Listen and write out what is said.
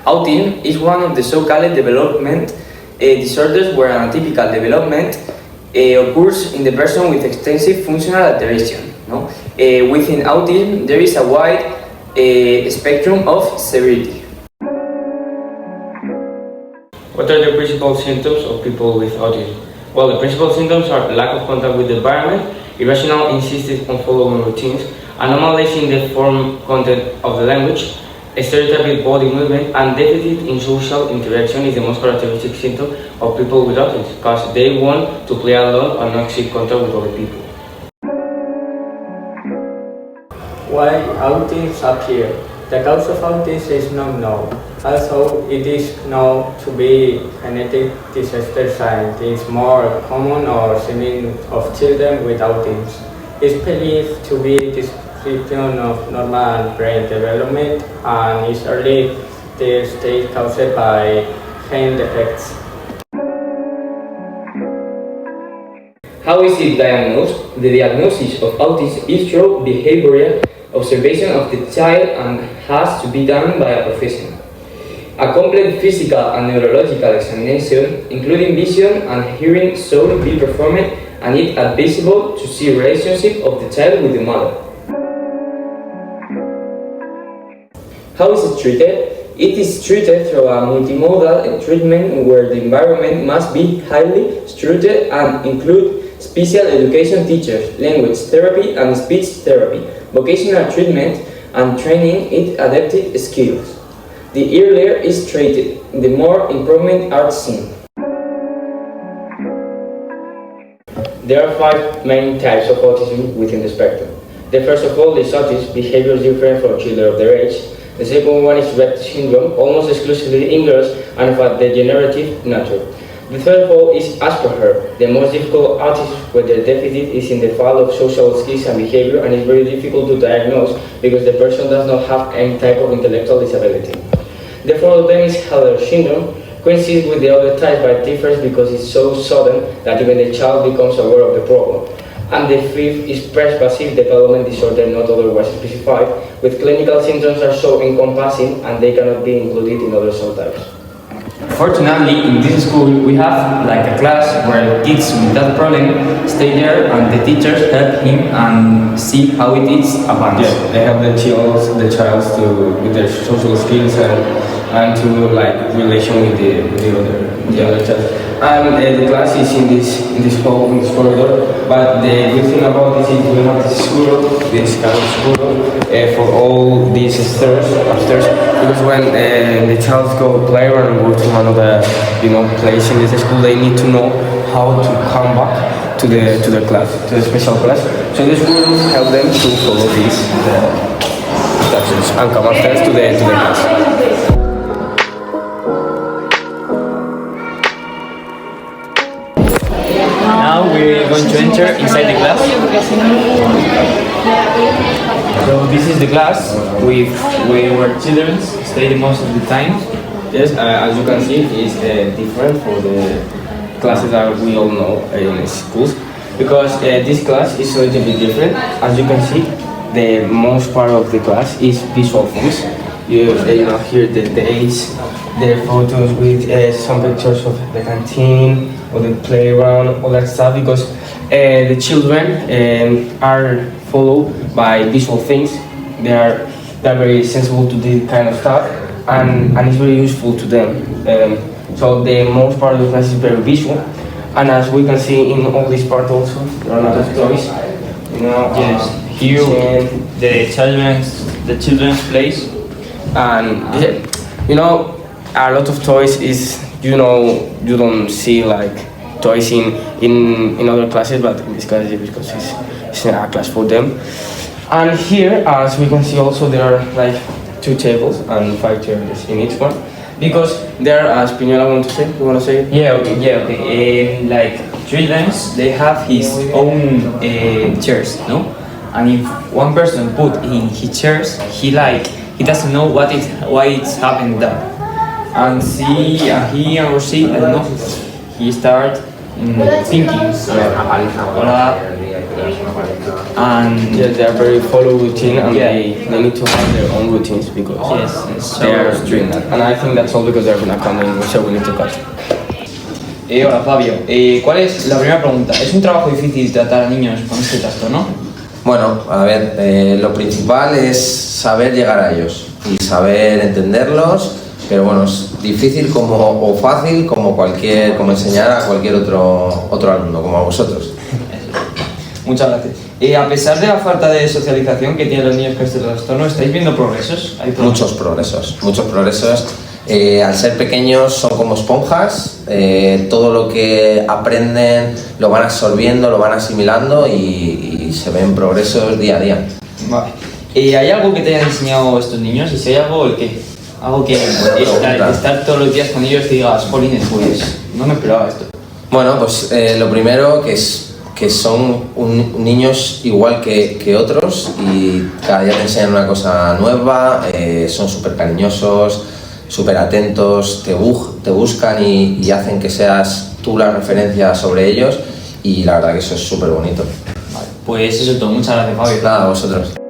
Autism is one of the so-called development disorders where an atypical development occurs in the person with extensive functional alteration. No? Within autism, there is a wide spectrum of severity. What are the principal symptoms of people with autism? Well, the principal symptoms are lack of contact with the environment, irrational insistence on following routines, anomalies in the form content of the language, stereotypic body movement, and deficit in social interaction is the most characteristic symptom of people with autism, because they want to play alone and not seek contact with other people. Why autism appear? The cause of autism is not known. Also, it is known to be genetic disaster sign. It is more common or seen of children with autism. It is believed to be description of normal brain development and is early stage caused by gene defects. How is it diagnosed? The diagnosis of autism is through behavioral observation of the child and has to be done by a professional. A complete physical and neurological examination, including vision and hearing, should be performed, and it is advisable to see relationship of the child with the mother. How is it treated? It is treated through a multimodal treatment where the environment must be highly structured and include special education teachers, language therapy and speech therapy, vocational treatment, and training in adaptive skills. The earlier is treated, the more improvement are seen. There are 5 main types of autism within the spectrum. The first of all is autism, behavior is different from children of their age. The second one is Rett syndrome, almost exclusively in girls and of a degenerative nature. The third of all is Asperger, the most difficult autism where the deficit is in the field of social skills and behavior and is very difficult to diagnose because the person does not have any type of intellectual disability. The fourth of them is Heller syndrome, coincides with the other types but differs because it's so sudden that even the child becomes aware of the problem. And the fifth is pervasive development disorder not otherwise specified, with clinical symptoms are so encompassing and they cannot be included in other subtypes. Fortunately, in this school we have like a class where kids with that problem stay there and the teachers help him and see how it is advanced. Yeah, they help the child to with their social skills and to like relation with the other child. And the class is in this corridor. But the good thing about this is we have this kind of school for all these stairs upstairs. Because when the child go play or go to another place in this school, they need to know how to come back to the class, to the special class. So this will help them to follow these instructions and come upstairs to the class. Now we're going to enter inside the class. So this is the class where children stay the most of the time. Yes, as you can see, it's different for the classes that we all know in schools, because this class is a little bit different. As you can see, the most part of the class is visual things. You hear the dates, the photos with some pictures of the canteen or the playground, all that stuff, because the children are followed by visual things. They're very sensible to this kind of stuff, and it's very useful to them. So the most part of the class is very visual, and as we can see in all this part also, there are a lot of toys. Yes, here the children's place, and a lot of toys is you don't see like toys in other classes, but in this class because it's a class for them. And here, as we can see also, there are like 2 tables and 5 chairs in each one, because there, as Piñola want to say, you want to say it? Yeah, okay. Like children's, they have his own chairs, no? And if one person put in his chairs, he doesn't know why it's happening there. And he or she, I don't know, he start thinking. And Yes, they are very follow routine and Yeah. they need to have their own routines because yes, they are doing that. And I think that's all because they're gonna come in, so we need to cut. Hola Fabio, ¿cuál es la primera pregunta? Es un trabajo difícil tratar a niños con este trastorno. Bueno, a ver, lo principal es saber llegar a ellos y saber entenderlos, pero bueno, es difícil o fácil como enseñar a cualquier otro alumno, como a vosotros. Muchas gracias. A pesar de la falta de socialización que tienen los niños con este trastorno, ¿estáis viendo progresos? ¿Hay Muchos progresos. Al ser pequeños son como esponjas, todo lo que aprenden lo van absorbiendo, lo van asimilando y se ven progresos día a día. Vale. ¿Hay algo que te hayan enseñado estos niños? Y si hay algo, ¿el qué? Algo que estar todos los días con ellos y digas, jolines, pues no me esperaba esto. Bueno, pues lo primero que son niños igual que otros y cada día te enseñan una cosa nueva, son súper cariñosos, súper atentos, te buscan y hacen que seas tú la referencia sobre ellos y la verdad que eso es súper bonito. Vale, pues eso es todo. Muchas gracias, Fabio. Nada, a vosotros.